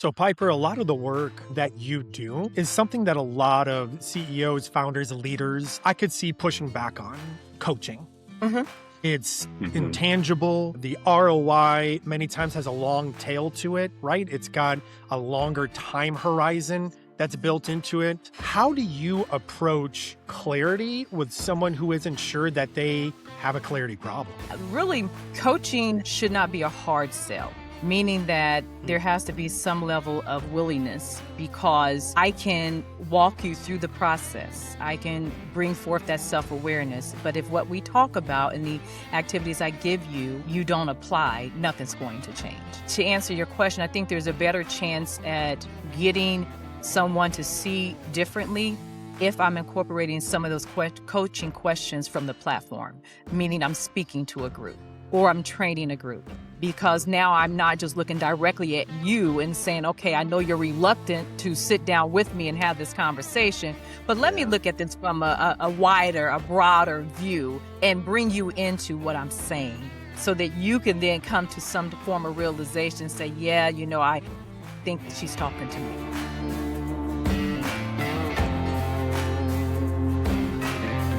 So, Piper, a lot of the work that you do is something that a lot of CEOs, founders, leaders, I could see pushing back on coaching. Mhm. It's Mhm. intangible. The ROI many times has a long tail to it, right? It's got a longer time horizon that's built into it. How do you approach clarity with someone who isn't sure that they have a clarity problem? Really, coaching should not be a hard sell, meaning that there has to be some level of willingness because I can walk you through the process. I can bring forth that self-awareness. But if what we talk about in the activities I give you, you don't apply, nothing's going to change. To answer your question, I think there's a better chance at getting someone to see differently if I'm incorporating some of those coaching questions from the platform, meaning I'm speaking to a group or I'm training a group. Because now I'm not just looking directly at you and saying, okay, I know you're reluctant to sit down with me and have this conversation, but let me look at this from a wider, a broader view and bring you into what I'm saying so that you can then come to some form of realization and say, yeah, I think that she's talking to me.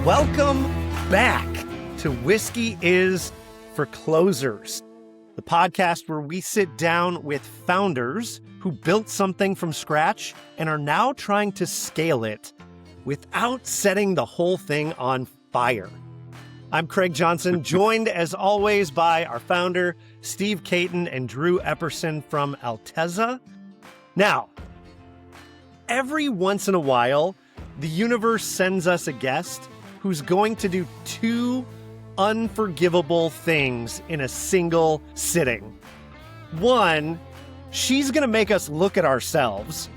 Welcome back to Whiskey is for Closers, the podcast where we sit down with founders who built something from scratch and are now trying to scale it without setting the whole thing on fire. I'm Craig Johnson, joined as always by our founder, Steve Caton and Drew Epperson from Alteza. Now, every once in a while, the universe sends us a guest who's going to do two unforgivable things in a single sitting. One, she's going to make us look at ourselves.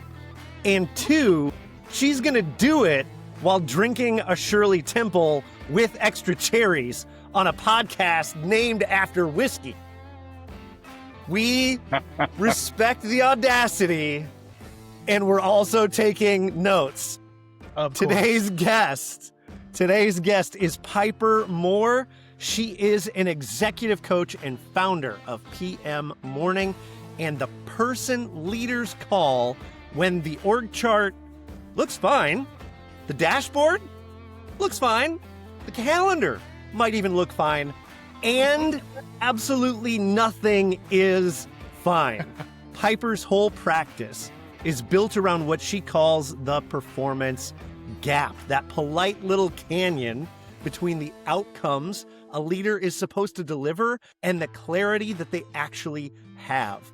And two, she's going to do it while drinking a Shirley Temple with extra cherries on a podcast named after whiskey. We respect the audacity, and we're also taking notes. Of course. Today's guest is Piper Moore. She is an executive coach and founder of PM Morning and the person leaders call when the org chart looks fine, the dashboard looks fine, the calendar might even look fine, and absolutely nothing is fine. Piper's whole practice is built around what she calls the performance gap, that polite little canyon between the outcomes a leader is supposed to deliver and the clarity that they actually have.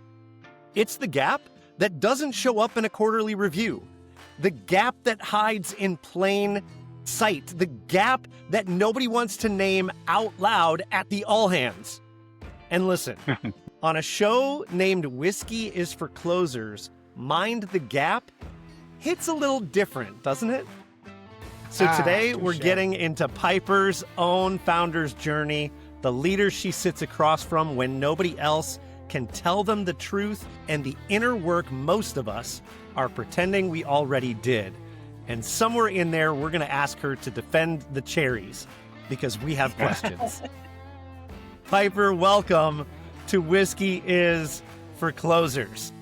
It's the gap that doesn't show up in a quarterly review, the gap that hides in plain sight, the gap that nobody wants to name out loud at the all hands. And listen, on a show named Whiskey is for Closers, Mind the Gap hits a little different, doesn't it? So today we're getting into Piper's own founder's journey, the leader she sits across from when nobody else can tell them the truth, and the inner work most of us are pretending we already did. And somewhere in there, we're going to ask her to defend the cherries because we have questions. Piper, welcome to Whiskey is for Closers.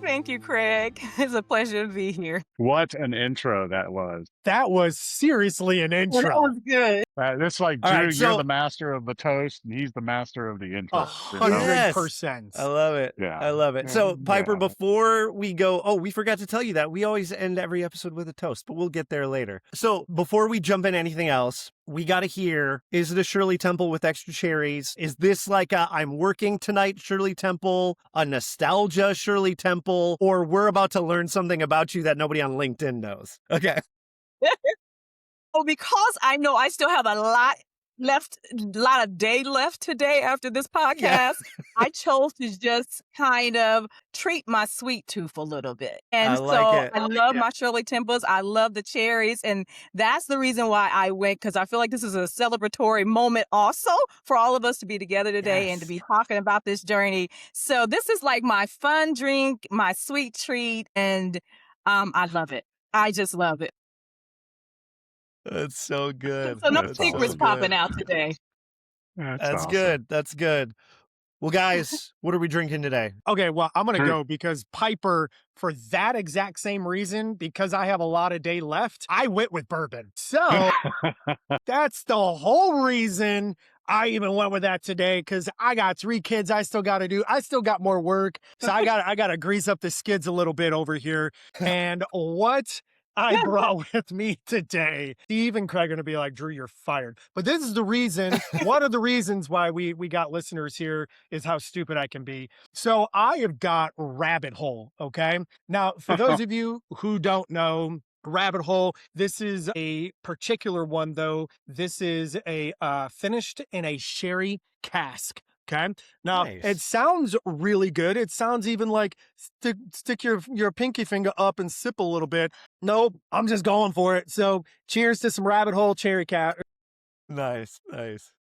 Thank you, Craig. It's a pleasure to be here. What an intro that was. That was seriously an Well, intro. that was good. It's like, All Drew, right, you're so- the master of the toast, and he's the master of the intro. 100%. I love it. Yeah. I love it. So, Piper, Yeah. before we go, we forgot to tell you that we always end every episode with a toast, but we'll get there later. So, before we jump in anything else, we got to hear, is it a Shirley Temple with extra cherries? Is this like a I'm working tonight Shirley Temple, a nostalgia Shirley Temple, or we're about to learn something about you that nobody on LinkedIn knows? Okay. Well, because I know I still have a lot of day left today after this podcast, Yeah. I chose to just kind of treat my sweet tooth a little bit. And I so like it. I love my Shirley Temples. I love the cherries. And that's the reason why I went, because I feel like this is a celebratory moment also for all of us to be together today and to be talking about this journey. So this is like my fun drink, my sweet treat, and I love it. I just love it. That's so good. So no That's secrets awesome. popping out today. That's awesome. good. That's good. Well, guys, what are we drinking today? Okay, well, I'm gonna Sure. go because Piper, for that exact same reason, because I have a lot of day left, I went with bourbon. So that's the whole reason I even went with that today, because I got 3 kids I still got to do. I still got more work. So I got to grease up the skids a little bit over here. And what I brought with me today, Steve and Craig are going to be like, Drew, you're fired. But this is the reason, one of the reasons why we got listeners here is how stupid I can be. So I have got Rabbit Hole, okay? Now, for those of you who don't know, Rabbit Hole, this is a particular one, though. This is a finished in a sherry cask. Okay. Now it Nice. sounds really good. It sounds even like stick your pinky finger up and sip a little bit. Nope, I'm just going for it. So cheers to some Rabbit Hole cherry cat. Nice.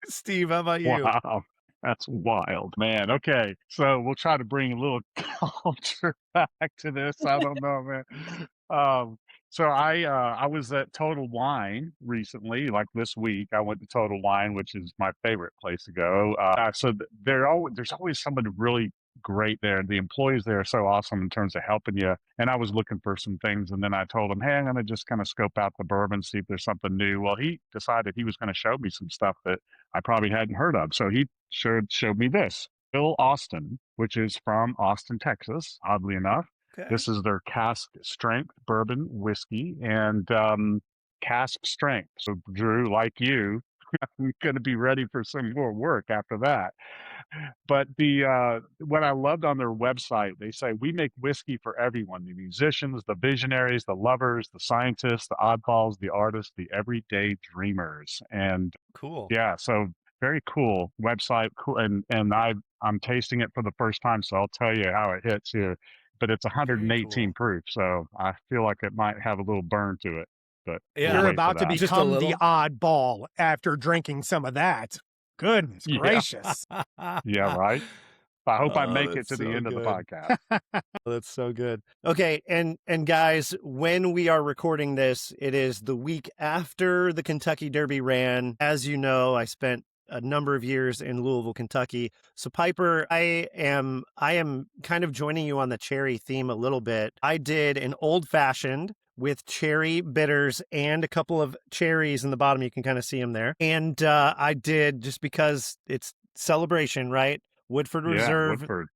Steve, how about you? Wow. That's wild, man. Okay. So we'll try to bring a little culture back to this. I don't know, man. So I was at Total Wine recently, like this week. I went to Total Wine, which is my favorite place to go. There's always somebody really great there. The employees there are so awesome in terms of helping you. And I was looking for some things, and then I told him, "Hey, I'm going to just kind of scope out the bourbon, see if there's something new." Well, he decided he was going to show me some stuff that I probably hadn't heard of. So he showed me this. Bill Austin, which is from Austin, Texas, oddly enough. Okay. This is their cask strength bourbon whiskey and cask strength. So, Drew, like you, I'm going to be ready for some more work after that. But what I loved on their website, they say we make whiskey for everyone: the musicians, the visionaries, the lovers, the scientists, the oddballs, the artists, the everyday dreamers. And Cool. yeah, so very cool website. Cool, and I'm tasting it for the first time, so I'll tell you how it hits here. But it's 118 proof, so I feel like it might have a little burn to it. But Yeah. we'll You're wait for about to that. Just a become the little? oddball after drinking some of that. Goodness Yeah. gracious. Yeah, right. I hope I Oh, make it that's to the so end of the good. podcast. That's so good. Okay, and guys, when we are recording this, it is the week after the Kentucky Derby ran. As you know, I spent a number of years in Louisville, Kentucky. So Piper, I am kind of joining you on the cherry theme a little bit. I did an old fashioned with cherry bitters and a couple of cherries in the bottom. You can kind of see them there. And I did, just because it's celebration, right? Woodford Yeah, Reserve. Woodford.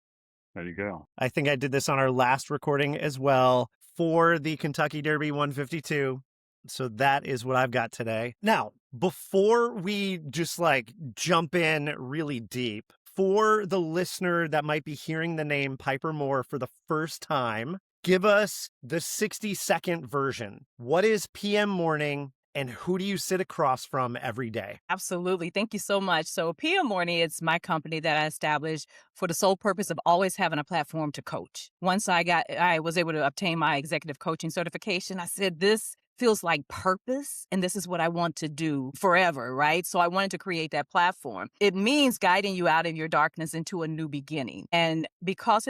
There you go. I think I did this on our last recording as well for the Kentucky Derby 152. So that is what I've got today. Now, before we just like jump in really deep, for the listener that might be hearing the name Piper Moore for the first time, give us the 60-second version. What is PM Morning, and who do you sit across from every day? Absolutely. Thank you so much. So PM Morning, it's my company that I established for the sole purpose of always having a platform to coach. Once I was able to obtain my executive coaching certification, I said, this feels like purpose, and this is what I want to do forever, right? So I wanted to create that platform. It means guiding you out of your darkness into a new beginning. And because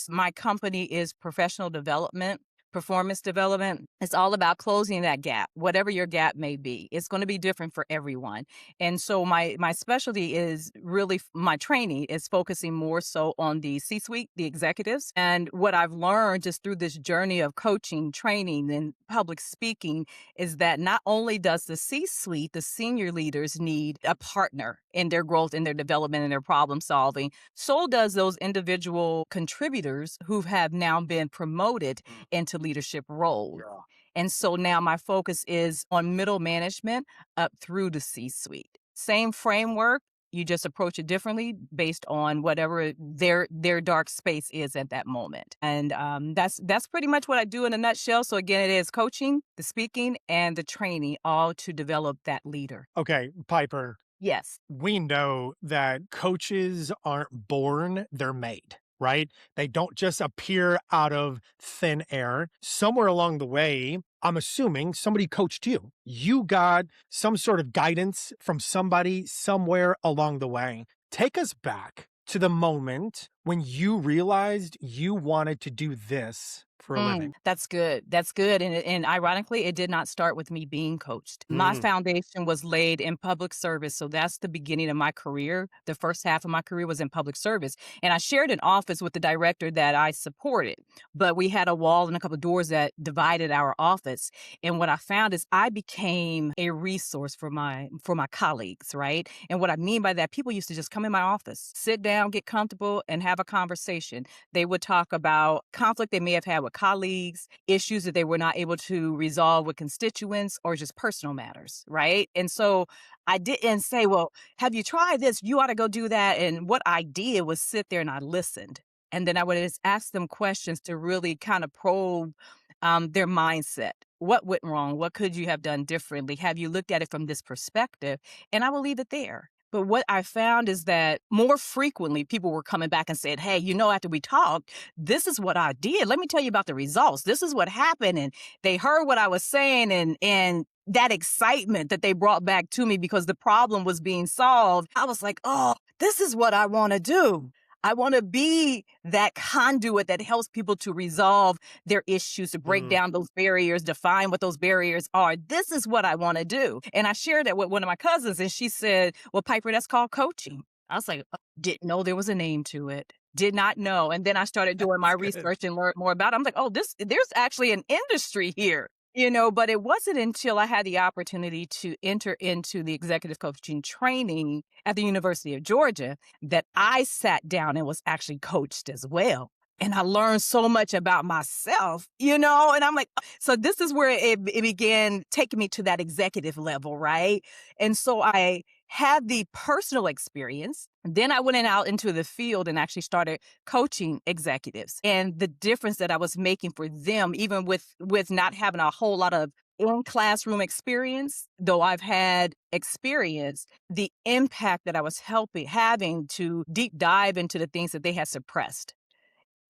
my company is professional development, performance development, it's all about closing that gap, whatever your gap may be. It's going to be different for everyone. And so my specialty is really, my training is focusing more so on the C-suite, the executives. And what I've learned just through this journey of coaching, training, and public speaking is that not only does the C-suite, the senior leaders, need a partner in their growth, in their development, and their problem solving, so does those individual contributors who have now been promoted into leadership roles. Yeah. And so now my focus is on middle management up through the C-suite. Same framework, you just approach it differently based on whatever their dark space is at that moment. And that's pretty much what I do in a nutshell. So again, it is coaching, the speaking, and the training, all to develop that leader. Okay, Piper. Yes. We know that coaches aren't born, they're made, right? They don't just appear out of thin air. Somewhere along the way, I'm assuming somebody coached you. You got some sort of guidance from somebody somewhere along the way. Take us back to the moment when you realized you wanted to do this for a living. That's good. That's good. And ironically, it did not start with me being coached. My foundation was laid in public service. So that's the beginning of my career. The first half of my career was in public service. And I shared an office with the director that I supported. But we had a wall and a couple of doors that divided our office. And what I found is I became a resource for my colleagues, right? And what I mean by that, people used to just come in my office, sit down, get comfortable, and have a conversation. They would talk about conflict they may have had with colleagues, issues that they were not able to resolve with constituents, or just personal matters, right? And so I didn't say, well, have you tried this? You ought to go do that. And what I did was sit there and I listened. And then I would just ask them questions to really kind of probe their mindset. What went wrong? What could you have done differently? Have you looked at it from this perspective? And I will leave it there. But what I found is that more frequently, people were coming back and said, hey, after we talked, this is what I did. Let me tell you about the results. This is what happened. And they heard what I was saying and that excitement that they brought back to me because the problem was being solved. I was like, oh, this is what I want to do. I want to be that conduit that helps people to resolve their issues, to break down those barriers, define what those barriers are. This is what I want to do. And I shared that with one of my cousins, and she said, well, Piper, that's called coaching. I was like, didn't know there was a name to it. Did not know. And then I started doing my research and learned more about it. I'm like, oh, there's actually an industry here. But it wasn't until I had the opportunity to enter into the executive coaching training at the University of Georgia that I sat down and was actually coached as well. And I learned so much about myself, and I'm like, so this is where it began taking me to that executive level, right? And so I had the personal experience. Then I went out into the field and actually started coaching executives. And the difference that I was making for them, even with not having a whole lot of in-classroom experience, though I've had experience, the impact that I was having to deep dive into the things that they had suppressed,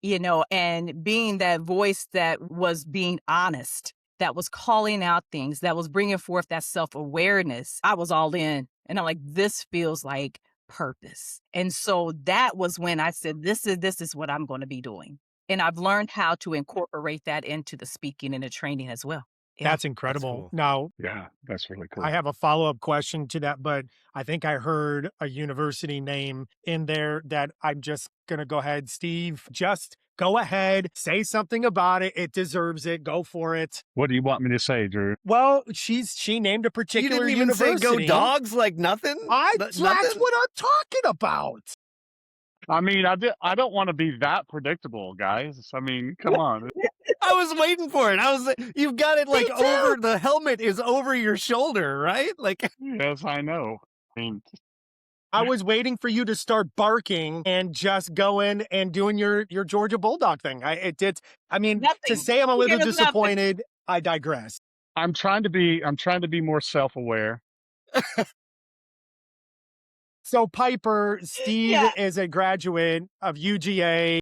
and being that voice that was being honest, that was calling out things, that was bringing forth that self-awareness. I was all in. And I'm like, this feels like purpose. And so that was when I said, this is what I'm going to be doing. And I've learned how to incorporate that into the speaking and the training as well. Yeah. That's incredible. That's cool. Now, Yeah, that's really cool. I have a follow-up question to that, but I think I heard a university name in there that I'm just going to go ahead. Steve, just go ahead, say something about it. It deserves it. Go for it. What do you want me to say, Drew? Well, she named a particular You didn't even university. say go dogs, like nothing? That's what I'm talking about. I mean, I don't want to be that predictable, guys. I mean, come on. I was waiting for it. You've got it like over, the helmet is over your shoulder, right? Like, Yes, I know. I mean, I was waiting for you to start barking and just going and doing your Georgia Bulldog thing. To say I'm a little disappointed, I digress. I'm trying to be more self-aware. So Piper, Steve is a graduate of UGA.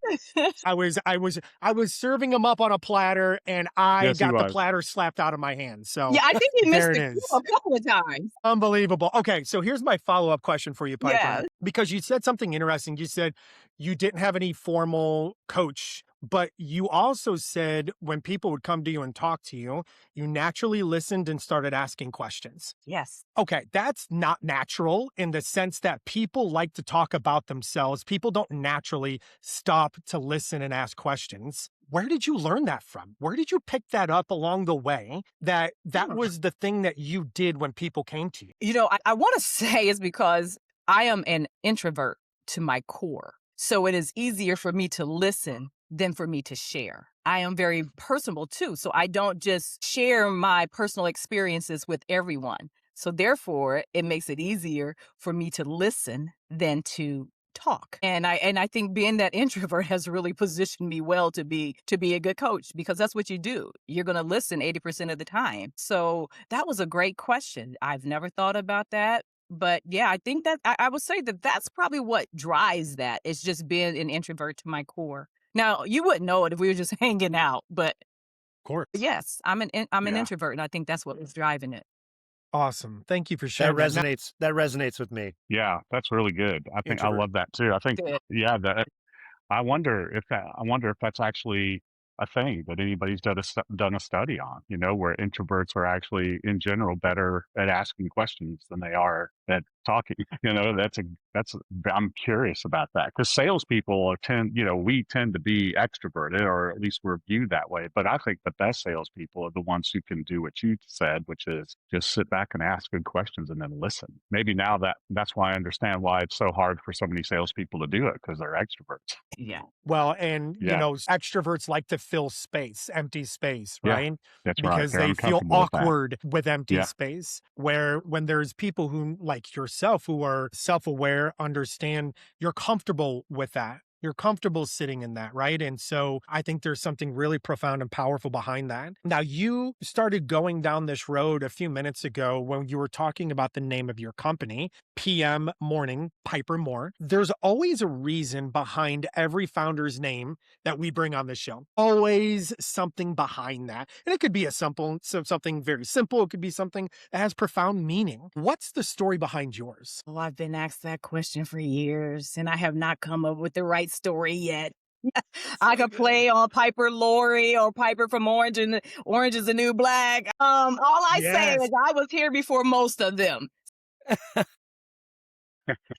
I was serving him up on a platter, and I got the platter slapped out of my hand. So yeah, I think you missed it it a couple of times. Unbelievable. Okay, so here's my follow-up question for you, Piper. Yeah. Because you said something interesting. You said you didn't have any formal coach, but you also said when people would come to you and talk to you, you naturally listened and started asking questions. Yes. Okay, that's not natural in the sense that people like to talk about themselves. People don't naturally stop to listen and ask questions. Where did you learn that from? Where did you pick that up along the way that was the thing that you did when people came to you? I want to say it's because I am an introvert to my core. So it is easier for me to listen than for me to share. I am very personable too. So I don't just share my personal experiences with everyone. So therefore, it makes it easier for me to listen than to talk. And I think being that introvert has really positioned me well to be a good coach, because that's what you do. You're going to listen 80% of the time. So that was a great question. I've never thought about that. But yeah, I think that I would say that that's probably what drives that. It's just being an introvert to my core. Now, you wouldn't know it if we were just hanging out, but Of course. yes, I'm an introvert, and I think that's what was driving it. Awesome. Thank you for that sharing resonates with me. Yeah, that's really good. I think I Introvert. love that too. I think Good. I wonder if that's actually a thing that anybody's done a study on, where introverts are actually in general better at asking questions than they are at talking. I'm curious about that, because salespeople we tend to be extroverted, or at least we're viewed that way. But I think the best salespeople are the ones who can do what you said, which is just sit back and ask good questions and then listen. Maybe now that's why I understand why it's so hard for so many salespeople to do it, because they're extroverts. Yeah. Well, and Yeah. extroverts like to fill space, empty space, Yeah, right? that's right. Because They're they feel uncomfortable with that. awkward with empty Yeah. space. Where when there's people who, like yourself, who are self-aware, understand, you're comfortable with that. You're comfortable sitting in that, right? And so I think there's something really profound and powerful behind that. Now, you started going down this road a few minutes ago when you were talking about the name of your company, PM Morning, Piper Moore. There's always a reason behind every founder's name that we bring on the show. Always something behind that. And it could be something very simple. It could be something that has profound meaning. What's the story behind yours? Well, I've been asked that question for years, and I have not come up with the right story yet. I could play on Piper Laurie or Piper from Orange and Orange is the New Black. All I say is I was here before most of them.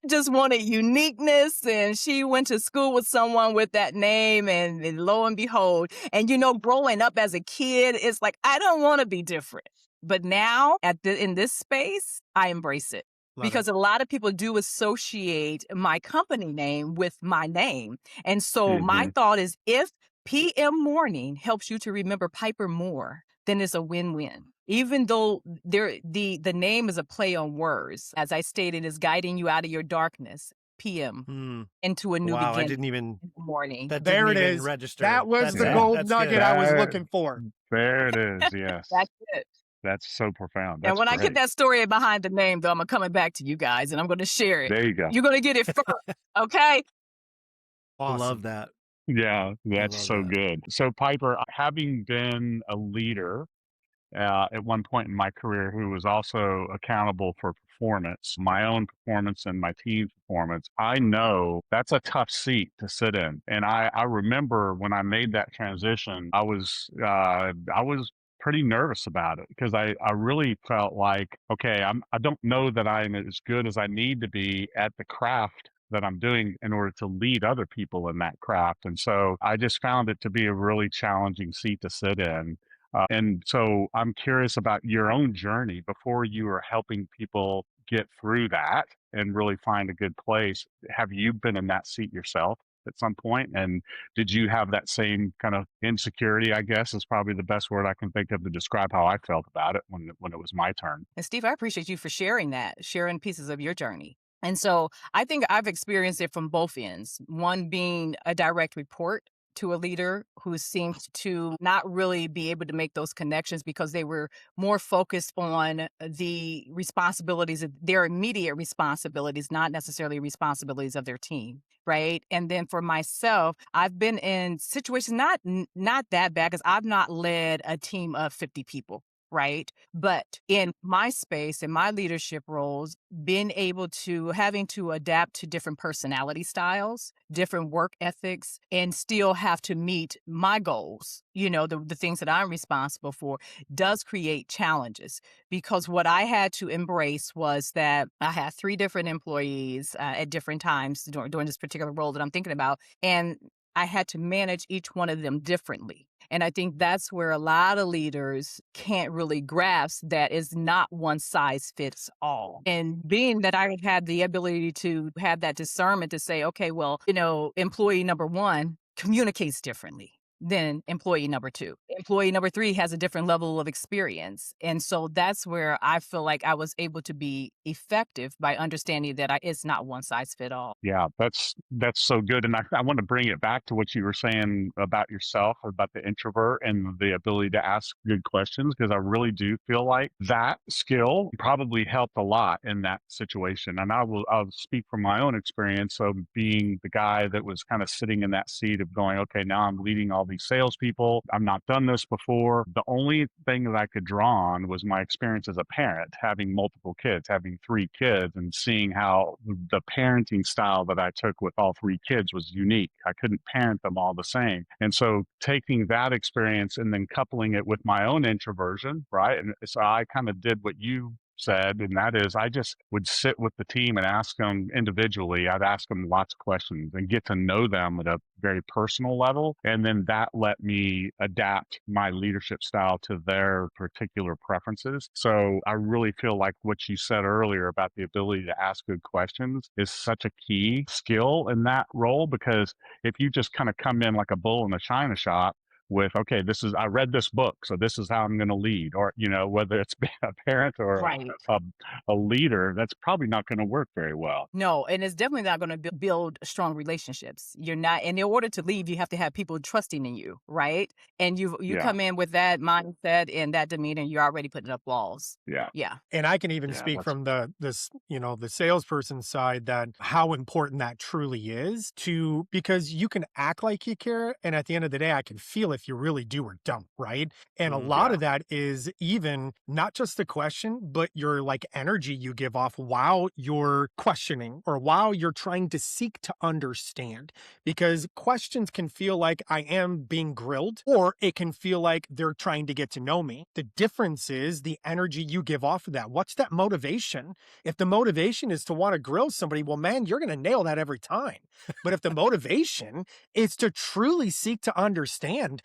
Just wanted uniqueness, and she went to school with someone with that name, and lo and behold, and growing up as a kid, it's like, I don't want to be different. But now in this space, I embrace it. Because a lot of people do associate my company name with my name. And so my thought is, if PM Morning helps you to remember Piper Moore, then it's a win-win. Even though the name is a play on words, as I stated, is guiding you out of your darkness, PM, into a new beginning. I didn't even morning. There it is. Register. That was the gold nugget I was looking for. There it is. Yes. That's it. That's so profound. That's and when great. I get that story behind the name, though, I'm coming back to you guys, and I'm going to share it. There you go. You're going to get it first, okay? Awesome. I love that. Yeah, that's so good. So, Piper, having been a leader at one point in my career who was also accountable for performance, my own performance and my team's performance, I know that's a tough seat to sit in. And I remember when I made that transition, I was pretty nervous about it, because I really felt like, okay, I don't know that I'm as good as I need to be at the craft that I'm doing in order to lead other people in that craft. And so I just found it to be a really challenging seat to sit in. And so I'm curious about your own journey before you were helping people get through that and really find a good place. Have you been in that seat yourself at some point? And did you have that same kind of insecurity, I guess is probably the best word I can think of to describe how I felt about it when it was my turn? And Steve, I appreciate you for sharing pieces of your journey. And so I think I've experienced it from both ends. One being a direct report to a leader who seemed to not really be able to make those connections because they were more focused on the responsibilities of their immediate responsibilities, not necessarily responsibilities of their team. Right. And then for myself, I've been in situations not that bad, because I've not led a team of 50 people. Right. But in my space, in my leadership roles, having to adapt to different personality styles, different work ethics, and still have to meet my goals, the things that I'm responsible for, does create challenges. Because what I had to embrace was that I had 3 different employees at different times during this particular role that I'm thinking about. And I had to manage each one of them differently. And I think that's where a lot of leaders can't really grasp that is not one size fits all. And being that I had the ability to have that discernment to say, okay, well, employee number 1 communicates differently than employee number 2. Employee number 3 has a different level of experience. And so that's where I feel like I was able to be effective by understanding that it's not one size fit all. Yeah, that's so good. And I want to bring it back to what you were saying about yourself, about the introvert and the ability to ask good questions, because I really do feel like that skill probably helped a lot in that situation. And I'll speak from my own experience of being the guy that was kind of sitting in that seat of going, okay, now I'm leading all these salespeople. I've not done this before. The only thing that I could draw on was my experience as a parent, having multiple kids, having 3 kids, and seeing how the parenting style that I took with all 3 kids was unique. I couldn't parent them all the same. And so taking that experience and then coupling it with my own introversion, right? And so I kind of did what you said, and that is I just would sit with the team and ask them individually. I'd ask them lots of questions and get to know them at a very personal level. And then that let me adapt my leadership style to their particular preferences. So I really feel like what you said earlier about the ability to ask good questions is such a key skill in that role, because if you just kind of come in like a bull in a china shop with, okay, I read this book, so this is how I'm going to lead, or, whether it's being a parent or Right. a leader, that's probably not going to work very well. No, and it's definitely not going to build strong relationships. You're not, and in order to lead, you have to have people trusting in you, right? And you Yeah. come in with that mindset and that demeanor, and you're already putting up walls. Yeah. Yeah. And I can even Yeah, speak that's from the salesperson side that how important that truly is because you can act like you care, and at the end of the day, I can feel if you really do or don't, right? And a lot yeah. of that is even not just the question, but your like energy you give off while you're questioning or while you're trying to seek to understand. Because questions can feel like I am being grilled, or it can feel like they're trying to get to know me. The difference is the energy you give off of that. What's that motivation? If the motivation is to want to grill somebody, well, man, you're going to nail that every time. But if the motivation is to truly seek to understand,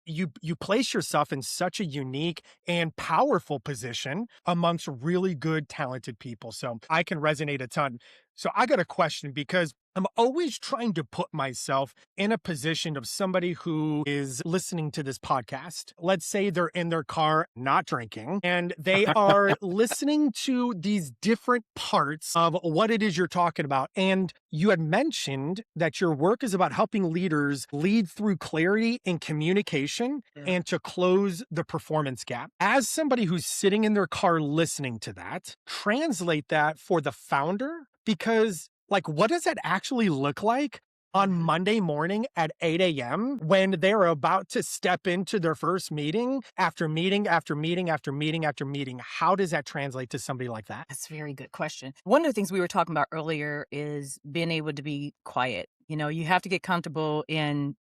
you place yourself in such a unique and powerful position amongst really good, talented people. So I can resonate a ton. So I got a question, because I'm always trying to put myself in a position of somebody who is listening to this podcast. Let's say they're in their car, not drinking, and they are listening to these different parts of what it is you're talking about. And you had mentioned that your work is about helping leaders lead through clarity and communication and to close the performance gap. As somebody who's sitting in their car listening to that, translate that for the founder, because like, what does that actually look like on Monday morning at 8 a.m. when they're about to step into their first meeting after meeting after meeting after meeting after meeting? How does that translate to somebody like that? That's a very good question. One of the things we were talking about earlier is being able to be quiet. You have to get comfortable in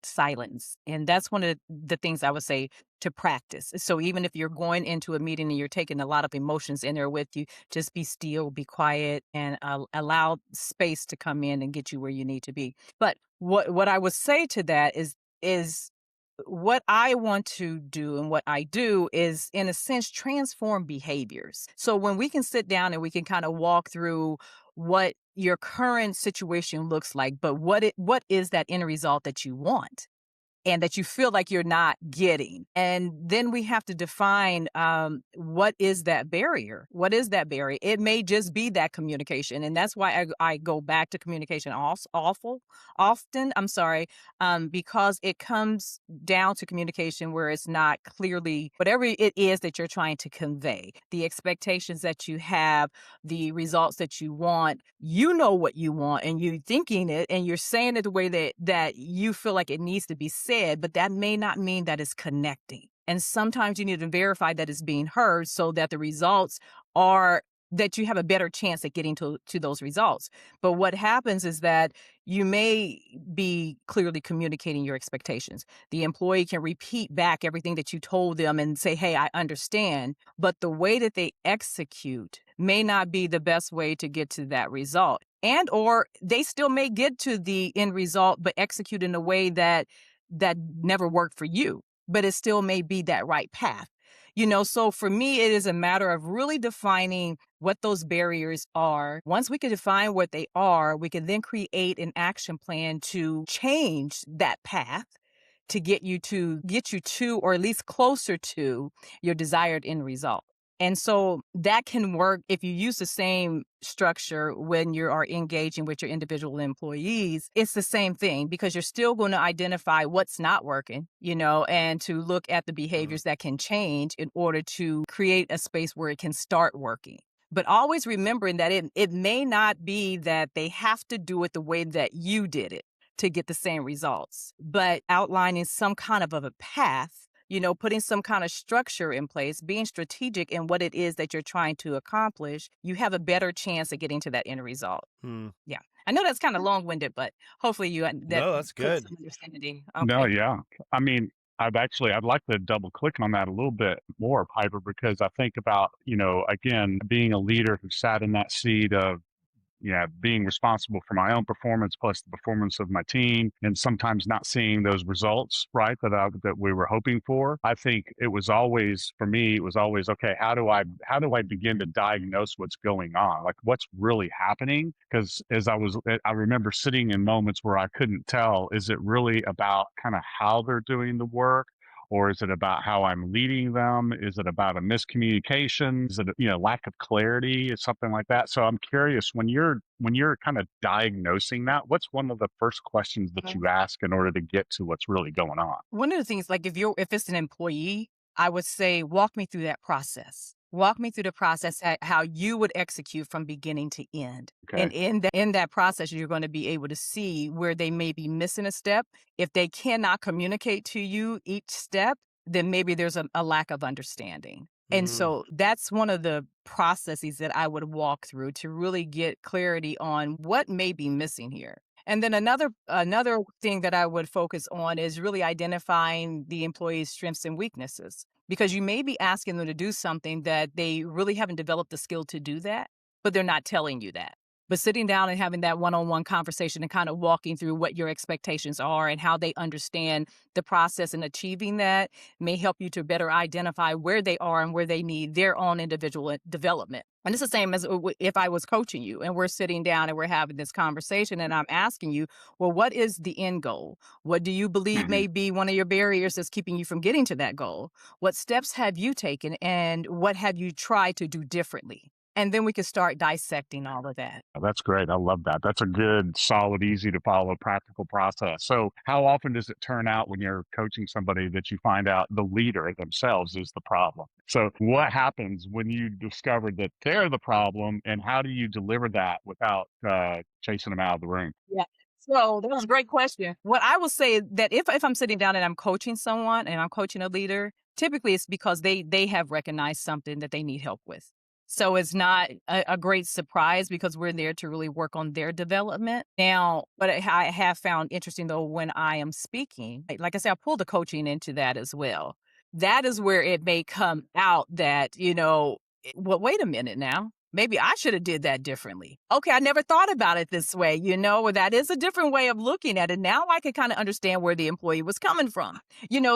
silence. And that's one of the things I would say to practice. So even if you're going into a meeting and you're taking a lot of emotions in there with you, just be still, be quiet, and allow space to come in and get you where you need to be. But what I would say to that is what I want to do and what I do is, in a sense, transform behaviors. So when we can sit down and we can kind of walk through what your current situation looks like, but what is that end result that you want and that you feel like you're not getting. And then we have to define what is that barrier? What is that barrier? It may just be that communication. And that's why I go back to communication often, because it comes down to communication where it's not clearly whatever it is that you're trying to convey, the expectations that you have, the results that you want. You know what you want, and you're thinking it, and you're saying it the way that you feel like it needs to be said, but that may not mean that it's connecting. And sometimes you need to verify that it's being heard so that the results are that you have a better chance at getting to those results. But what happens is that you may be clearly communicating your expectations. The employee can repeat back everything that you told them and say, hey, I understand. But the way that they execute may not be the best way to get to that result. And or they still may get to the end result, but execute in a way that never worked for you, but it still may be that right path. So for me, it is a matter of really defining what those barriers are. Once we can define what they are, we can then create an action plan to change that path to get you to, or at least closer to, your desired end result. And so that can work if you use the same structure when you are engaging with your individual employees. It's the same thing, because you're still going to identify what's not working, and to look at the behaviors that can change in order to create a space where it can start working. But always remembering that it may not be that they have to do it the way that you did it. to get the same results. But outlining some kind of a path, putting some kind of structure in place, being strategic in what it is that you're trying to accomplish, you have a better chance of getting to that end result. Yeah. I know that's kind of long-winded, but hopefully No, that's good. some understanding. No, Okay. yeah. I mean, I'd like to double click on that a little bit more, Piper, because I think about, again, being a leader who sat in that seat of, being responsible for my own performance plus the performance of my team, and sometimes not seeing those results, right, that we were hoping for. I think it was always, for me, it was always, okay, how do I begin to diagnose what's going on? Like, what's really happening? Because I remember sitting in moments where I couldn't tell, is it really about kind of how they're doing the work? Or is it about how I'm leading them? Is it about a miscommunication? Is it, lack of clarity or something like that? So I'm curious, when you're kind of diagnosing that, what's one of the first questions that you ask in order to get to what's really going on? One of the things, like if it's an employee, I would say, walk me through that process. Walk me through the process, how you would execute from beginning to end. Okay. And in that process, you're going to be able to see where they may be missing a step. If they cannot communicate to you each step, then maybe there's a lack of understanding. And so that's one of the processes that I would walk through to really get clarity on what may be missing here. And then another thing that I would focus on is really identifying the employee's strengths and weaknesses, because you may be asking them to do something that they really haven't developed the skill to do that, but they're not telling you that. But sitting down and having that one-on-one conversation and kind of walking through what your expectations are and how they understand the process and achieving that may help you to better identify where they are and where they need their own individual development. And it's the same as if I was coaching you and we're sitting down and we're having this conversation and I'm asking you, well, what is the end goal? What do you believe may be one of your barriers that's keeping you from getting to that goal? What steps have you taken and what have you tried to do differently? And then we can start dissecting all of that. That's great. I love that. That's a good, solid, easy to follow, practical process. So how often does it turn out when you're coaching somebody that you find out the leader themselves is the problem? So what happens when you discover that they're the problem, and how do you deliver that without chasing them out of the room? Yeah. So that was a great question. What I will say is that if I'm sitting down and I'm coaching someone and I'm coaching a leader, typically it's because they have recognized something that they need help with. So it's not a great surprise because we're there to really work on their development. Now, but I have found interesting though, when I am speaking, like I said, I pull the coaching into that as well. That is where it may come out that, well, wait a minute now. Maybe I should have did that differently. Okay, I never thought about it this way, or that is a different way of looking at it. Now I can kind of understand where the employee was coming from,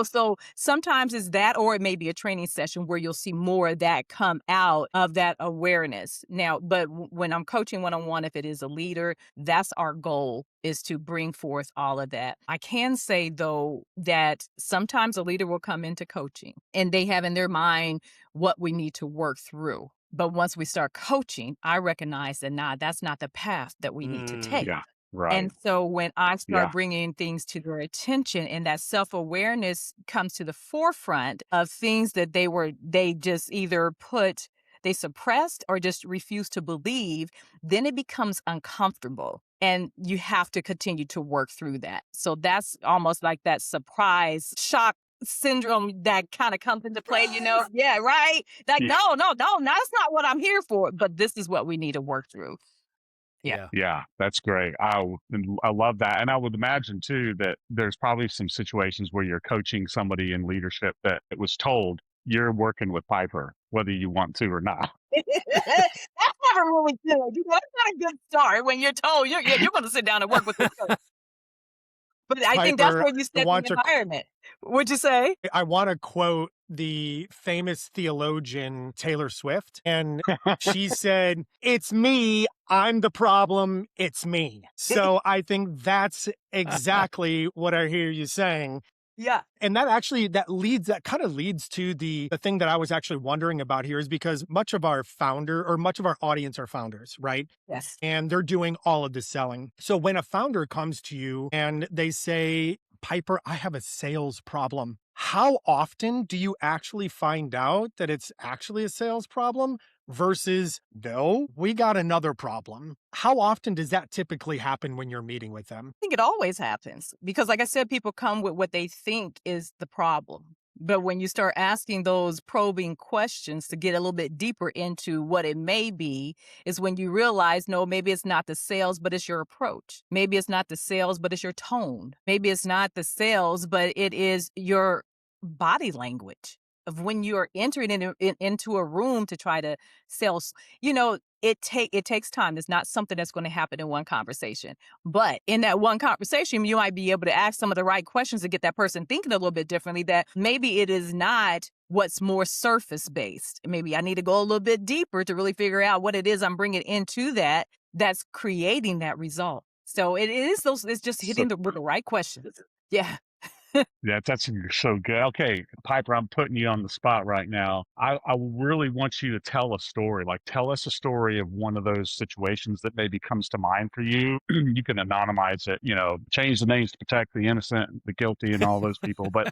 so sometimes it's that, or it may be a training session where you'll see more of that come out of that awareness. Now, but when I'm coaching one-on-one, if it is a leader, that's our goal, is to bring forth all of that. I can say though that sometimes a leader will come into coaching and they have in their mind what we need to work through. But once we start coaching, I recognize that, that's not the path that we need to take. Yeah, right. And so when I start Yeah. bringing things to their attention and that self-awareness comes to the forefront of things that they just either they suppressed or just refused to believe, then it becomes uncomfortable. And you have to continue to work through that. So that's almost like that surprise shock syndrome that kind of comes into play, Yeah, right? Like, Yeah. no, that's not what I'm here for. But this is what we need to work through. Yeah. Yeah, that's great. I love that. And I would imagine too that there's probably some situations where you're coaching somebody in leadership that it was told you're working with Piper, whether you want to or not. That's never really good. That's not a good start when you're told you're going to sit down and work with this person. But I think that's Piper, where you set the environment. What'd you say? I want to quote the famous theologian Taylor Swift. And she said, "It's me. I'm the problem. It's me." So I think that's exactly what I hear you saying. Yeah. And that kind of leads to the thing that I was actually wondering about here, is because much of our audience are founders, right? Yes. And they're doing all of the selling. So when a founder comes to you and they say, "Piper, I have a sales problem," how often do you actually find out that it's actually a sales problem versus, no, we got another problem. How often does that typically happen when you're meeting with them? I think it always happens because, like I said, people come with what they think is the problem. But when you start asking those probing questions to get a little bit deeper into what it may be, is when you realize, no, maybe it's not the sales, but it's your approach. Maybe it's not the sales, but it's your tone. Maybe it's not the sales, but it is your body language of when you're entering into a room to try to sell. It takes time. It's not something that's going to happen in one conversation. But in that one conversation, you might be able to ask some of the right questions to get that person thinking a little bit differently, that maybe it is not what's more surface based. Maybe I need to go a little bit deeper to really figure out what it is I'm bringing into that's creating that result. So it's just So hitting with the right questions. Yeah. yeah, that's so good. Okay, Piper, I'm putting you on the spot right now. I really want you to tell a story. Like, tell us a story of one of those situations that maybe comes to mind for you. You can anonymize it, change the names to protect the innocent, the guilty, and all those people. But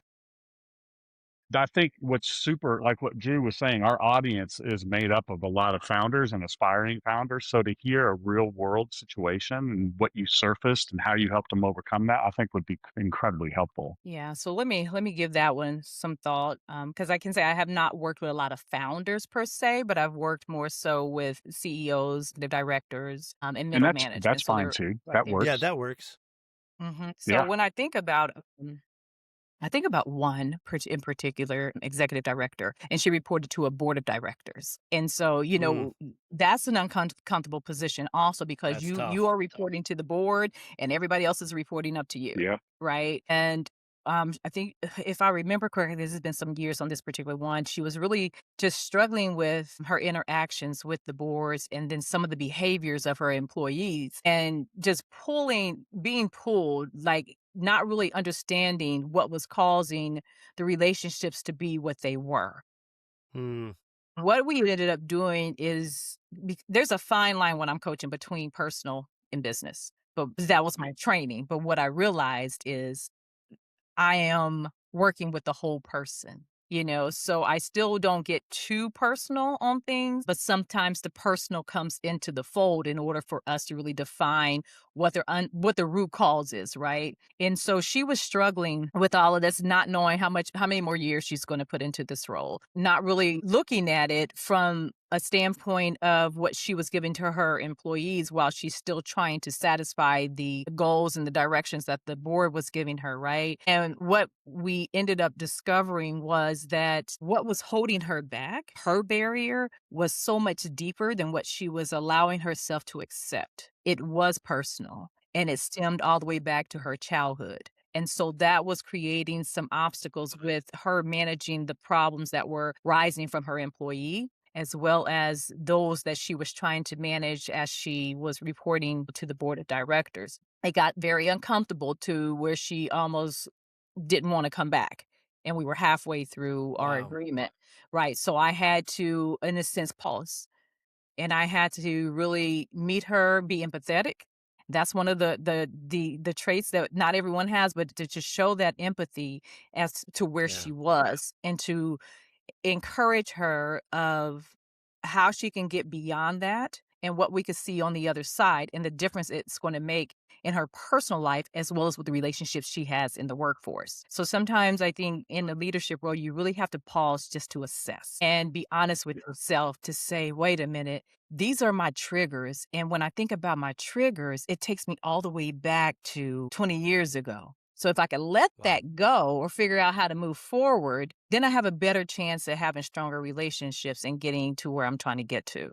I think what's super, like what Drew was saying, our audience is made up of a lot of founders and aspiring founders. So to hear a real world situation and what you surfaced and how you helped them overcome that, I think would be incredibly helpful. Yeah, so let me give that one some thought, because I can say I have not worked with a lot of founders per se, but I've worked more so with CEOs, the directors, and And middle that's management. So fine they're too. right That there. Yeah, works. that works. So Yeah. when I think about one in particular, executive director, and she reported to a board of directors. And so, Mm, that's an uncomfortable position also because that's you tough. are reporting to the board and everybody else is reporting up to you, Yeah. right? And I think if I remember correctly, this has been some years on this particular one. She was really just struggling with her interactions with the boards and then some of the behaviors of her employees and just being pulled, like not really understanding what was causing the relationships to be what they were. Mm, What we ended up doing is there's a fine line when I'm coaching between personal and business, but that was my training. But what I realized is I am working with the whole person, so I still don't get too personal on things, but sometimes the personal comes into the fold in order for us to really define what the root cause is, right? And so she was struggling with all of this, not knowing how many more years she's going to put into this role, not really looking at it from a standpoint of what she was giving to her employees while she's still trying to satisfy the goals and the directions that the board was giving her, right? And what we ended up discovering was that what was holding her back, her barrier, was so much deeper than what she was allowing herself to accept. It was personal and it stemmed all the way back to her childhood. And so that was creating some obstacles with her managing the problems that were rising from her employee as well as those that she was trying to manage as she was reporting to the board of directors. It got very uncomfortable to where she almost didn't want to come back. And we were halfway through our wow. agreement. Right. So I had to, in a sense, pause. And I had to really meet her, be empathetic. That's one of the traits that not everyone has, but to just show that empathy as to where Yeah. she was and to encourage her of how she can get beyond that and what we could see on the other side and the difference it's going to make in her personal life as well as with the relationships she has in the workforce. So sometimes I think in the leadership role, you really have to pause just to assess and be honest with yourself to say, wait a minute, these are my triggers. And when I think about my triggers, it takes me all the way back to 20 years ago. So if I can let Wow. that go or figure out how to move forward, then I have a better chance at having stronger relationships and getting to where I'm trying to get to.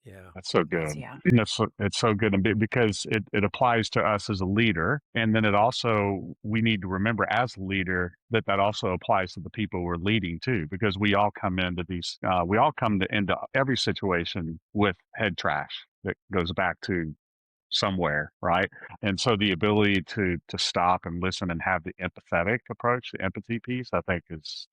Yeah. That's so good. Yeah. It's so good because it applies to us as a leader. And then it also, we need to remember as a leader that also applies to the people we're leading too, because we all come into every situation with head trash that goes back to somewhere, right? And so the ability to stop and listen and have the empathetic approach, the empathy piece, I think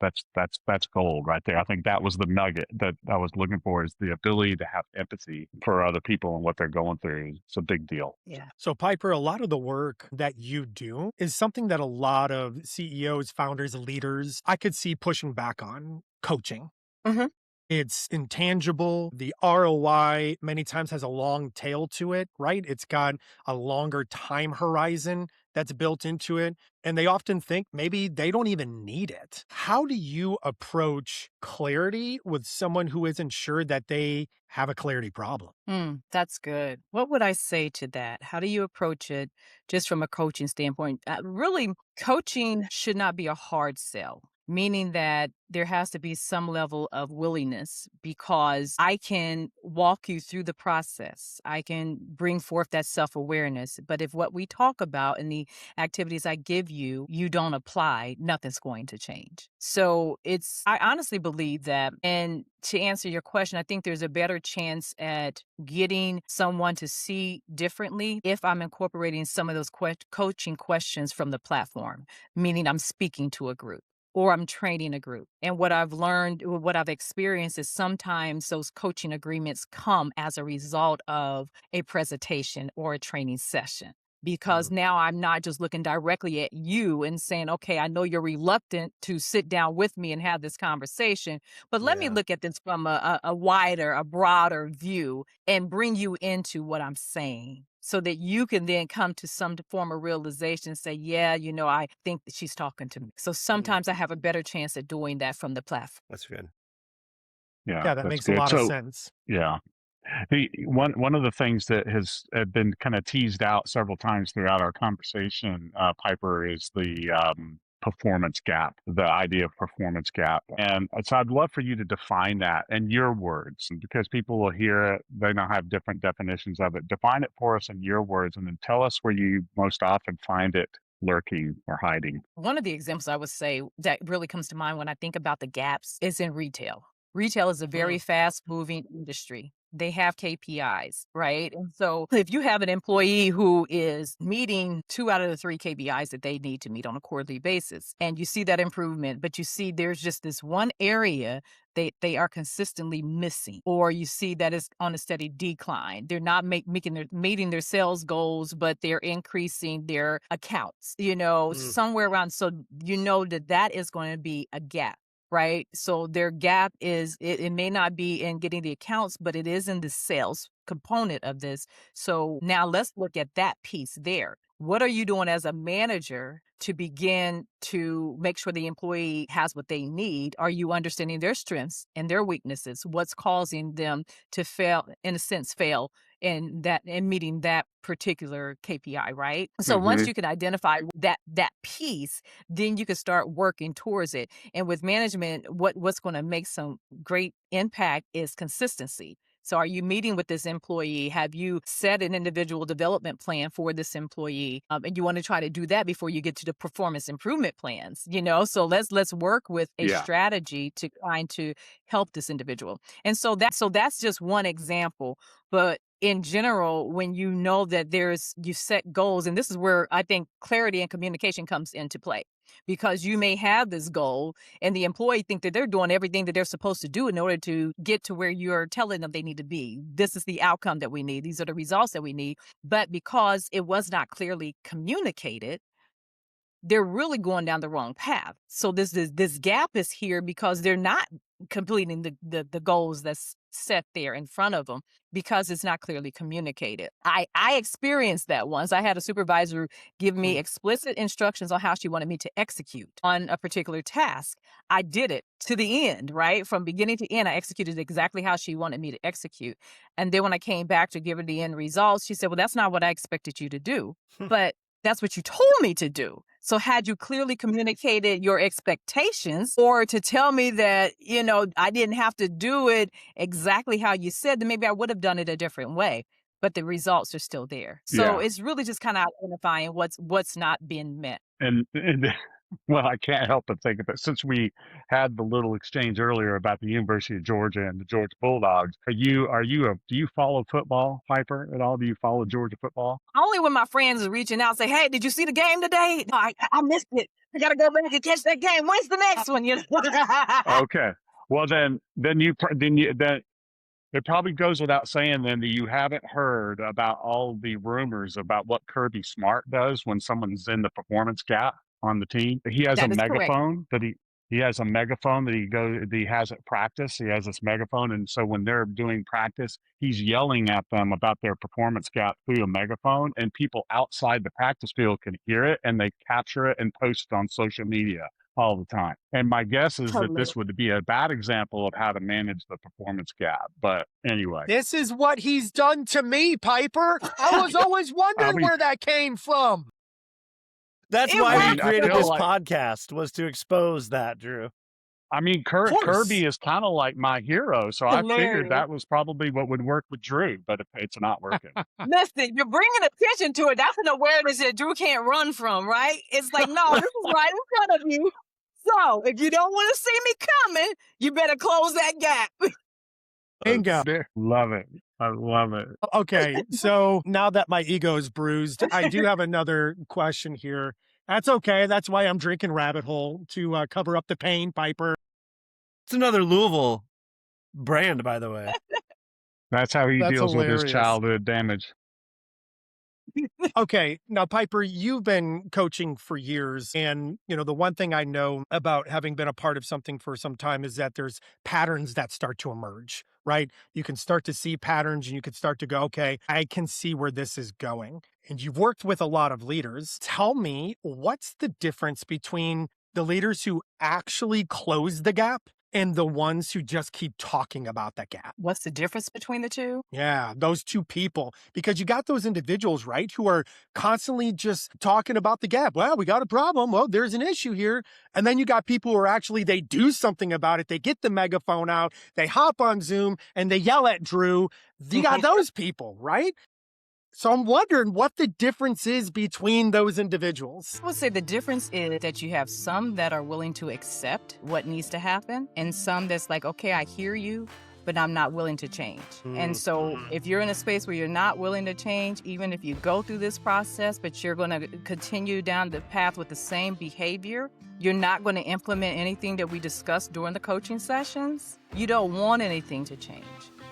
that's gold right there. I think that was the nugget that I was looking for, is the ability to have empathy for other people and what they're going through. It's a big deal. Yeah. So, Piper, a lot of the work that you do is something that a lot of CEOs, founders, leaders, I could see pushing back on coaching. Mhm. It's intangible. The ROI many times has a long tail to it, right? It's got a longer time horizon that's built into it. And they often think maybe they don't even need it. How do you approach clarity with someone who isn't sure that they have a clarity problem? That's good. What would I say to that? How do you approach it just from a coaching standpoint? Really, coaching should not be a hard sell, meaning that there has to be some level of willingness because I can walk you through the process. I can bring forth that self awareness. But if what we talk about in the activities I give you, you don't apply, nothing's going to change. I honestly believe that. And to answer your question, I think there's a better chance at getting someone to see differently if I'm incorporating some of those coaching questions from the platform, meaning I'm speaking to a group or I'm training a group. And what I've learned, what I've experienced is sometimes those coaching agreements come as a result of a presentation or a training session. Because Mm, now I'm not just looking directly at you and saying, okay, I know you're reluctant to sit down with me and have this conversation, but let me yeah. look at this from a wider, a broader view and bring you into what I'm saying so that you can then come to some form of realization and say, yeah, I think that she's talking to me. So Mm, sometimes I have a better chance at doing that from the platform. that's good. Yeah, Yeah, that that's makes a good. lot of So, sense. yeah. One of the things that has been kind of teased out several times throughout our conversation, Piper, is the performance gap, the idea of performance gap. And so I'd love for you to define that in your words, and because people will hear it, they now have different definitions of it. Define it for us in your words, and then tell us where you most often find it lurking or hiding. One of the examples I would say that really comes to mind when I think about the gaps is in retail. Retail is a very Mm, fast moving industry. They have KPIs, right? And so if you have an employee who is meeting 2 out of the 3 KPIs that they need to meet on a quarterly basis, and you see that improvement, but you see there's just this one area they are consistently missing, or you see that it's on a steady decline. They're not meeting their sales goals, but they're increasing their accounts, mm, somewhere around. So that is going to be a gap. Right. So their gap it may not be in getting the accounts, but it is in the sales component of this. So now let's look at that piece there. What are you doing as a manager to begin to make sure the employee has what they need? Are you understanding their strengths and their weaknesses? What's causing them to fail, in a sense, fail in meeting that particular KPI, right? So once Hmm. you can identify that piece, then you can start working towards it. And with management, what's going to make some great impact is consistency. So are you meeting with this employee? Have you set an individual development plan for this employee? And you want to try to do that before you get to the performance improvement plans, So let's work with a Yeah. strategy to trying to help this individual. And so that's just one example. But in general, when you know that you set goals, and this is where I think clarity and communication comes into play, because you may have this goal and the employee think that they're doing everything that they're supposed to do in order to get to where you're telling them they need to be. This is the outcome that we need. These are the results that we need. But because it was not clearly communicated, they're really going down the wrong path. So this gap is here because they're not completing the goals that's set there in front of them because it's not clearly communicated. I experienced that once. I had a supervisor give me mm, explicit instructions on how she wanted me to execute on a particular task. I did it to the end, right? From beginning to end, I executed exactly how she wanted me to execute. And then when I came back to give her the end results, she said, "Well, that's not what I expected you to do." But that's what you told me to do. So had you clearly communicated your expectations or to tell me that, I didn't have to do it exactly how you said, then maybe I would have done it a different way. But the results are still there. So Yeah. it's really just kind of identifying what's not being met. And well, I can't help but think of it since we had the little exchange earlier about the University of Georgia and the Georgia Bulldogs. Do you follow football, Piper, at all? Do you follow Georgia football? Only when my friends are reaching out and say, "Hey, did you see the game today? No, I missed it. I gotta go back and catch that game. When's the next one?" Okay. Well, then it probably goes without saying then that you haven't heard about all the rumors about what Kirby Smart does when someone's in the performance gap on the team. He has a That is correct. megaphone that he He has a megaphone that he has at practice. He has this megaphone, and so when they're doing practice, he's yelling at them about their performance gap through a megaphone, and people outside the practice field can hear it, and they capture it and post it on social media all the time. And my guess is that this would be a bad example of how to manage the performance gap. But anyway, This is what he's done to me, Piper. I was always wondering where that came from. That's It why we works. created I feel this like- podcast, was to expose that, Drew. I mean, course. Kirby is kind of like my hero, so I figured Hilarious. that was probably what would work with Drew, but it's not working. Listen, you're bringing attention to it. That's an awareness that Drew can't run from, right? It's like, no, this is right in front of you. So if you don't want to see me coming, you better close that gap. Bingo. Love it. I love it. Okay, so now that my ego is bruised, I do have another question here. That's okay. That's why I'm drinking Rabbit Hole, to cover up the pain, Piper. It's another Louisville brand, by the way. That's how he That's deals with hilarious. his childhood damage. Okay, now Piper, you've been coaching for years, and the one thing I know about having been a part of something for some time is that there's patterns that start to emerge, right? You can start to see patterns, and you can start to go, okay, I can see where this is going. And you've worked with a lot of leaders. Tell me, what's the difference between the leaders who actually close the gap and the ones who just keep talking about that gap? What's the difference between the two? Yeah, those two people, because you got those individuals, right, who are constantly just talking about the gap. Well, we got a problem. Well, there's an issue here. And then you got people who are actually, they do something about it. They get the megaphone out, they hop on Zoom, and they yell at Drew. You got those people, right? So I'm wondering what the difference is between those individuals. I would say the difference is that you have some that are willing to accept what needs to happen, and some that's like, okay, I hear you, but I'm not willing to change. And so if you're in a space where you're not willing to change, even if you go through this process, but you're going to continue down the path with the same behavior, you're not going to implement anything that we discussed during the coaching sessions, you don't want anything to change.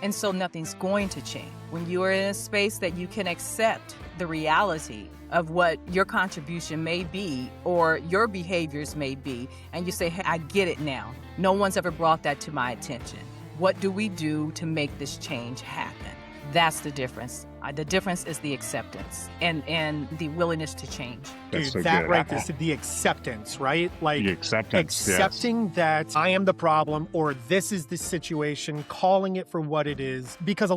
And so nothing's going to change. When you are in a space that you can accept the reality of what your contribution may be or your behaviors may be, and you say, hey, I get it now. No one's ever brought that to my attention. What do we do to make this change happen? That's the difference. The difference is the acceptance and the willingness to change. Dude, That's so that good. right, this is the acceptance, right? Like The acceptance, yes. accepting that I am the problem or this is the situation, calling it for what it is. Because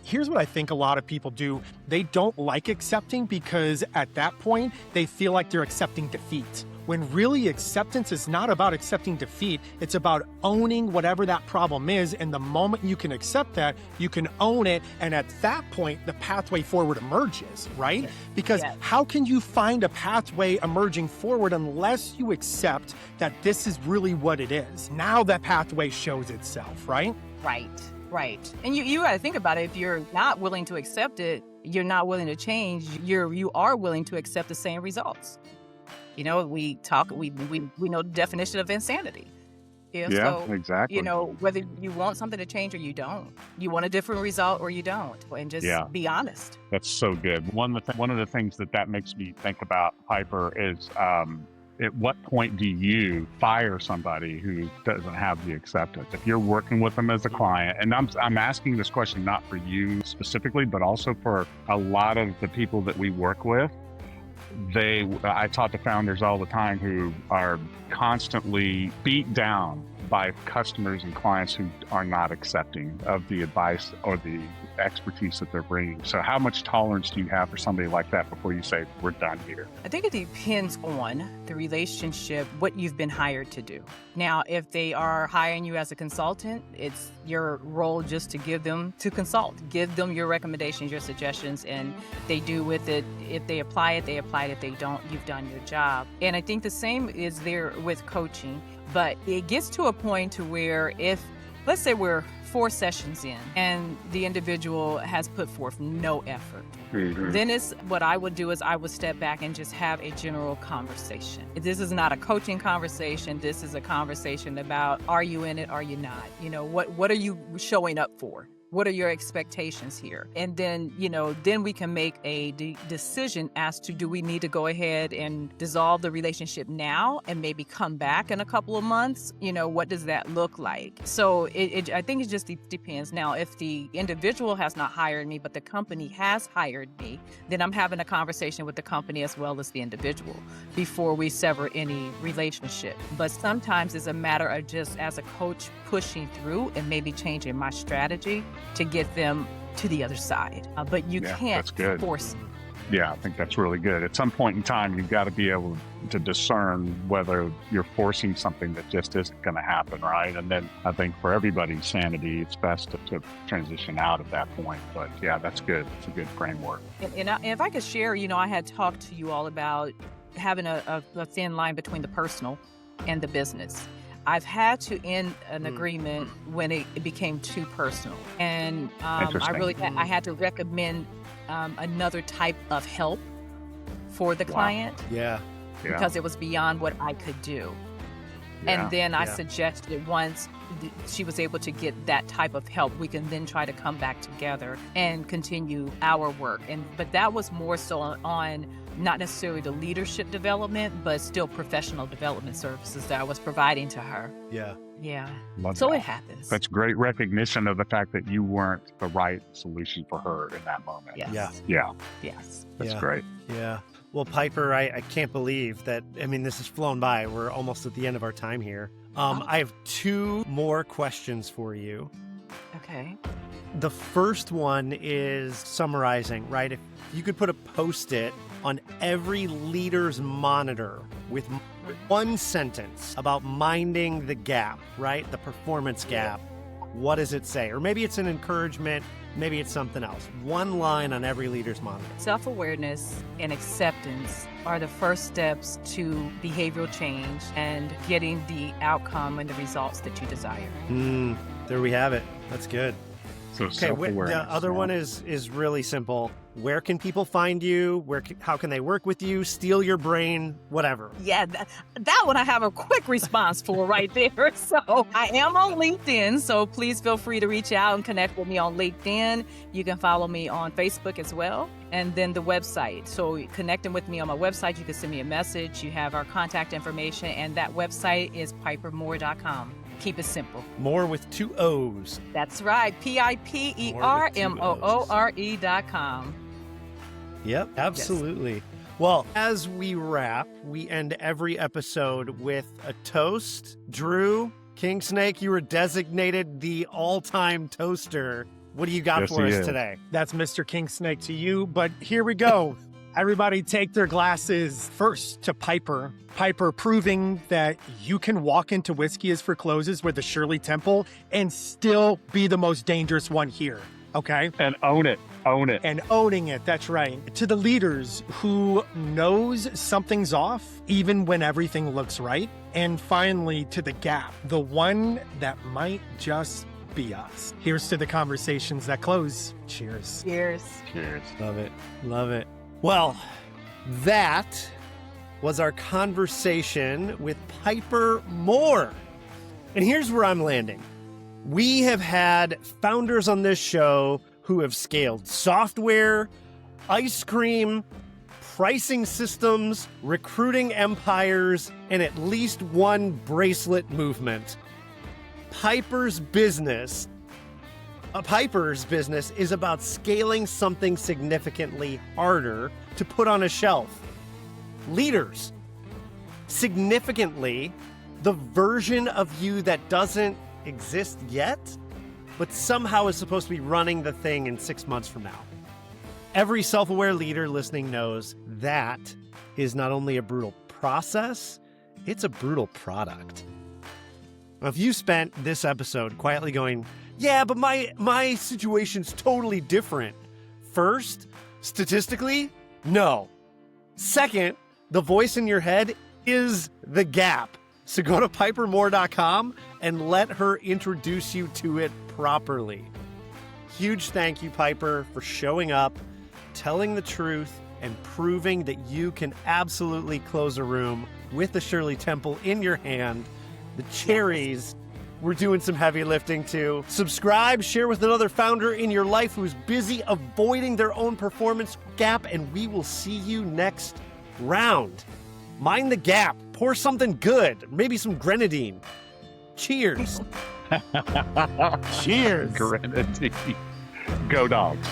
here's what I think a lot of people do. They don't like accepting because at that point, they feel like they're accepting defeat. When really acceptance is not about accepting defeat, it's about owning whatever that problem is. And the moment you can accept that, you can own it. And at that point, the pathway forward emerges, right? Yes. Because Yes. how can you find a pathway emerging forward unless you accept that this is really what it is? Now that pathway shows itself, right? Right. And you got to think about it. If you're not willing to accept it, you're not willing to change, you are willing to accept the same results. We know the definition of insanity. So, exactly. whether you want something to change or you don't, you want a different result or you don't, and just be honest. That's so good. One of the things that makes me think about, Piper, is at what point do you fire somebody who doesn't have the acceptance? If you're working with them as a client, and I'm asking this question not for you specifically, but also for a lot of the people that we work with. I talk to founders all the time who are constantly beat down by customers and clients who are not accepting of the advice or the expertise that they're bringing. So how much tolerance do you have for somebody like that before you say, we're done here? I think it depends on the relationship, what you've been hired to do. Now, if they are hiring you as a consultant, it's your role just to consult, give them your recommendations, your suggestions, and they do with it. If they apply it, they apply it. If they don't, you've done your job. And I think the same is there with coaching, but it gets to a point to where let's say we're 4 sessions in and the individual has put forth no effort. Then what I would do is I would step back and just have a general conversation. This is not a coaching conversation. This is a conversation about, are you in it? Are you not? What are you showing up for? What are your expectations here? And then, then we can make a decision as to, do we need to go ahead and dissolve the relationship now and maybe come back in a couple of months? What does that look like? So I think it just depends. Now, if the individual has not hired me, but the company has hired me, then I'm having a conversation with the company as well as the individual before we sever any relationship. But sometimes it's a matter of just, as a coach, pushing through and maybe changing my strategy to get them to the other side. But you can't force it. Yeah, I think that's really good. At some point in time, you've got to be able to discern whether you're forcing something that just isn't going to happen, right? And then I think for everybody's sanity, it's best to transition out at that point. But yeah, that's good. It's a good framework. And if I could share, I had talked to you all about having a thin line between the personal and the business. I've had to end an agreement when it became too personal. And I had to recommend another type of help for the client. Yeah. Because it was beyond what I could do. And then I suggested, once she was able to get that type of help, we can then try to come back together and continue our work. But that was more so on not necessarily the leadership development, but still professional development services that I was providing to her. Yeah. Yeah. Love so that. It happens. That's great recognition of the fact that you weren't the right solution for her in that moment. Yes. Yeah. Yes. That's great. Yeah. Well, Piper, I can't believe that. This has flown by. We're almost at the end of our time here. I have 2 more questions for you. Okay. The first one is summarizing, right? If you could put a Post-it on every leader's monitor with one sentence about minding the gap, right? The performance gap. What does it say? Or maybe it's an encouragement. Maybe it's something else. One line on every leader's monitor. Self-awareness and acceptance are the first steps to behavioral change and getting the outcome and the results that you desire. There we have it. That's good. So self-awareness. The other one is really simple. Where can people find you? How can they work with you? Steal your brain? Whatever. Yeah, that one I have a quick response for right there. So I am on LinkedIn, so please feel free to reach out and connect with me on LinkedIn. You can follow me on Facebook as well. And then the website. So connecting with me on my website, you can send me a message. You have our contact information, and that website is pipermoore.com. Keep it simple. More with 2 O's. That's right. PIPERMOORE.com. Yep, absolutely. Yes. Well, as we wrap, we end every episode with a toast. Drew, King Snake, you were designated the all-time toaster. What do you got for us today? That's Mr. King Snake to you, but here we go. Everybody take their glasses first to Piper. Piper proving that you can walk into Whiskey is for Closes with the Shirley Temple and still be the most dangerous one here, okay? And own it. Own it. And owning it, that's right. To the leaders who knows something's off, even when everything looks right. And finally, to the gap, the one that might just be us. Here's to the conversations that close. Cheers. Cheers. Cheers. Love it. Love it. Well, that was our conversation with Piper Moore. And here's where I'm landing. We have had founders on this show who have scaled software, ice cream, pricing systems, recruiting empires, and at least one bracelet movement. Piper's business is about scaling something significantly harder to put on a shelf. Leaders, significantly, the version of you that doesn't exist yet, but somehow is supposed to be running the thing in 6 months from now. Every self-aware leader listening knows that is not only a brutal process, it's a brutal product. Now, if you spent this episode quietly going, yeah, but my situation's totally different. First, statistically, no. Second, the voice in your head is the gap. So go to pipermoore.com and let her introduce you to it properly. Huge thank you, Piper, for showing up, telling the truth, and proving that you can absolutely close a room with the Shirley Temple in your hand, the cherries we're doing some heavy lifting too. Subscribe, share with another founder in your life who's busy avoiding their own performance gap, and we will see you next round. Mind the gap. Pour something good. Maybe some grenadine. Cheers. Cheers. Grenadine. Go dogs.